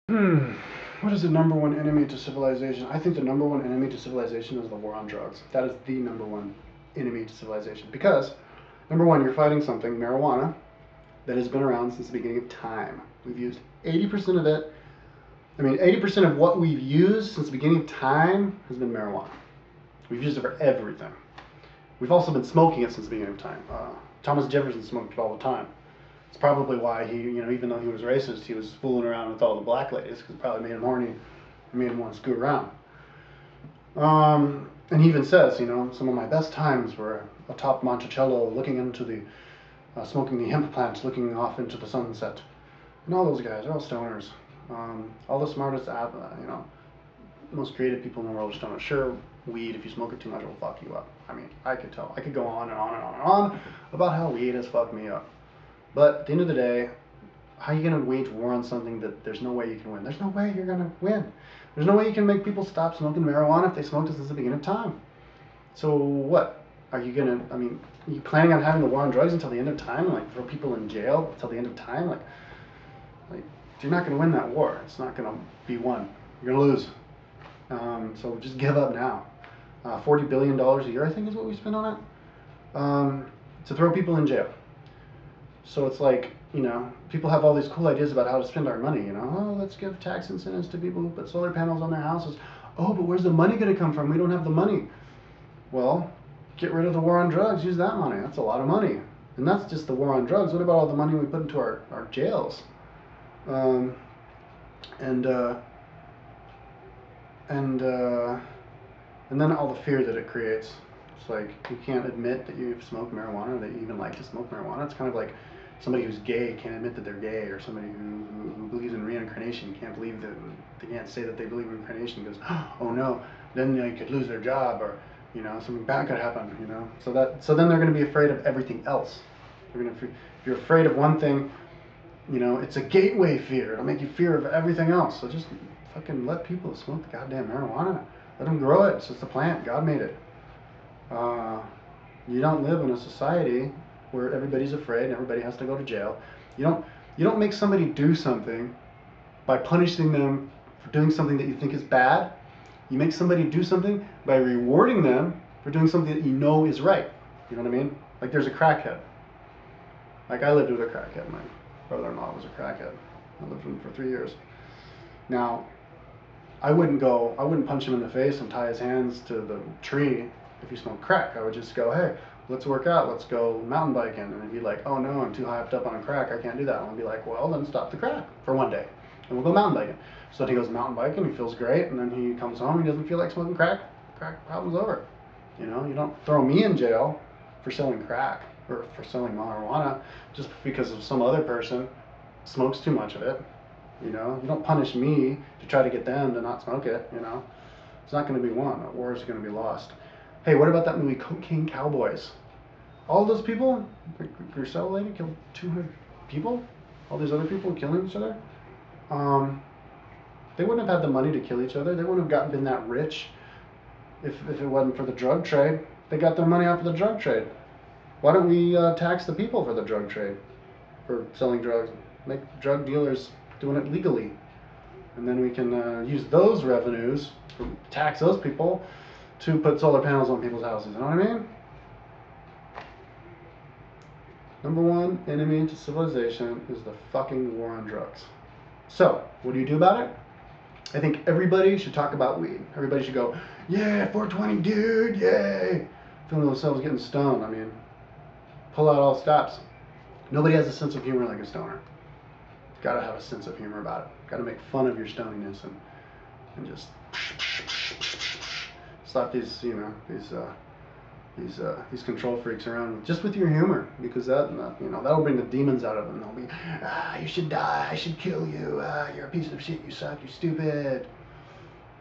Hmm. What is the number one enemy to civilization? I think the number one enemy to civilization is the war on drugs. That is the number one enemy to civilization. Because, number one, you're fighting something, marijuana, that has been around since the beginning of time. We've used 80% of it. 80% of what we've used since the beginning of time has been marijuana. We've used it for everything. We've also been smoking it since the beginning of time. Thomas Jefferson smoked it all the time. It's probably why he, even though he was racist, he was fooling around with all the black ladies because it probably made him horny, made him want to scoot around. And he even says, some of my best times were atop Monticello, looking into the, smoking the hemp plants, looking off into the sunset. And all those guys are all stoners. All the smartest, most creative people in the world are stoners. Sure, weed, if you smoke it too much, will fuck you up. I could tell. I could go on and on and on and on about how weed has fucked me up. But at the end of the day, how are you going to wage war on something that there's no way you can win? There's no way you're going to win. There's no way you can make people stop smoking marijuana if they smoked it since the beginning of time. So what? Are you going to, are you planning on having the war on drugs until the end of time? Like throw people in jail until the end of time? Like you're not going to win that war. It's not going to be won. You're going to lose. So just give up now. $40 billion a year, I think, is what we spend on it. To throw people in jail. So it's like, people have all these cool ideas about how to spend our money, Oh, let's give tax incentives to people who put solar panels on their houses. Oh, but where's the money going to come from? We don't have the money. Well, get rid of the war on drugs, use that money. That's a lot of money. And that's just the war on drugs. What about all the money we put into our jails? Um, and, uh, and, uh, and then all the fear that it creates. It's like you can't admit that you've smoked marijuana or that you even like to smoke marijuana. It's kind of like somebody who's gay can't admit that they're gay, or somebody who believes in reincarnation can't believe that they can't say that they believe in reincarnation because oh no, then they could lose their job, or something bad could happen. So then they're going to be afraid of everything else. If you're afraid of one thing, it's a gateway fear. It'll make you fear of everything else. So just fucking let people smoke the goddamn marijuana. Let them grow it. It's just a plant. God made it. You don't live in a society where everybody's afraid and everybody has to go to jail. You don't make somebody do something by punishing them for doing something that you think is bad. You make somebody do something by rewarding them for doing something that you know is right. You know what I mean? Like there's a crackhead. Like I lived with a crackhead. My brother-in-law was a crackhead. I lived with him for 3 years. Now, I wouldn't punch him in the face and tie his hands to the tree if he smoked crack. I would just go, hey, let's work out, let's go mountain biking. And he'd be like, oh no, I'm too hyped up on a crack, I can't do that. And I'd be like, well, then stop the crack for one day and we'll go mountain biking. So then he goes mountain biking, he feels great, and then he comes home, he doesn't feel like smoking crack. Crack problem's over. You don't throw me in jail for selling crack or for selling marijuana just because of some other person smokes too much of it. You don't punish me to try to get them to not smoke it. It's not going to be won. That war is going to be lost. Hey, what about that movie Cocaine Cowboys? All those people, Griselle lady killed 200 people. All these other people killing each other. They wouldn't have had the money to kill each other. They wouldn't have been that rich if it wasn't for the drug trade. They got their money off of the drug trade. Why don't we tax the people for the drug trade, for selling drugs? Make drug dealers doing it legally, and then we can use those revenues to tax those people to put solar panels on people's houses. You know what I mean? Number one enemy to civilization is the fucking war on drugs. So, what do you do about it? I think everybody should talk about weed. Everybody should go, yeah, 420 dude, yay! Feeling themselves getting stoned. Pull out all stops. Nobody has a sense of humor like a stoner. Gotta have a sense of humor about it. Gotta make fun of your stoniness and just slap these these control freaks around just with your humor, because that'll bring the demons out of them. They'll be, you should die, I should kill you, you're a piece of shit, you suck, you're stupid.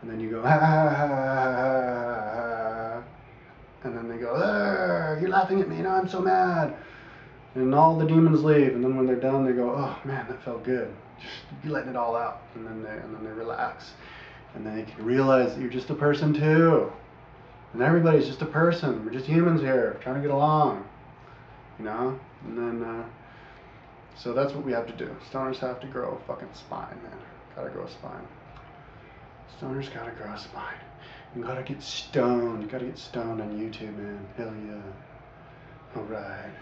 And then you go, and then they go, you're laughing at me, no, I'm so mad. And all the demons leave, and then when they're done, they go, oh man, that felt good. Just be letting it all out, and then they relax, and then they can realize that you're just a person too, and everybody's just a person. We're just humans here trying to get along, And then so that's what we have to do. Stoners have to grow a fucking spine, man. Gotta grow a spine. Stoners gotta grow a spine. You gotta get stoned. You gotta get stoned on YouTube, man. Hell yeah. Alright.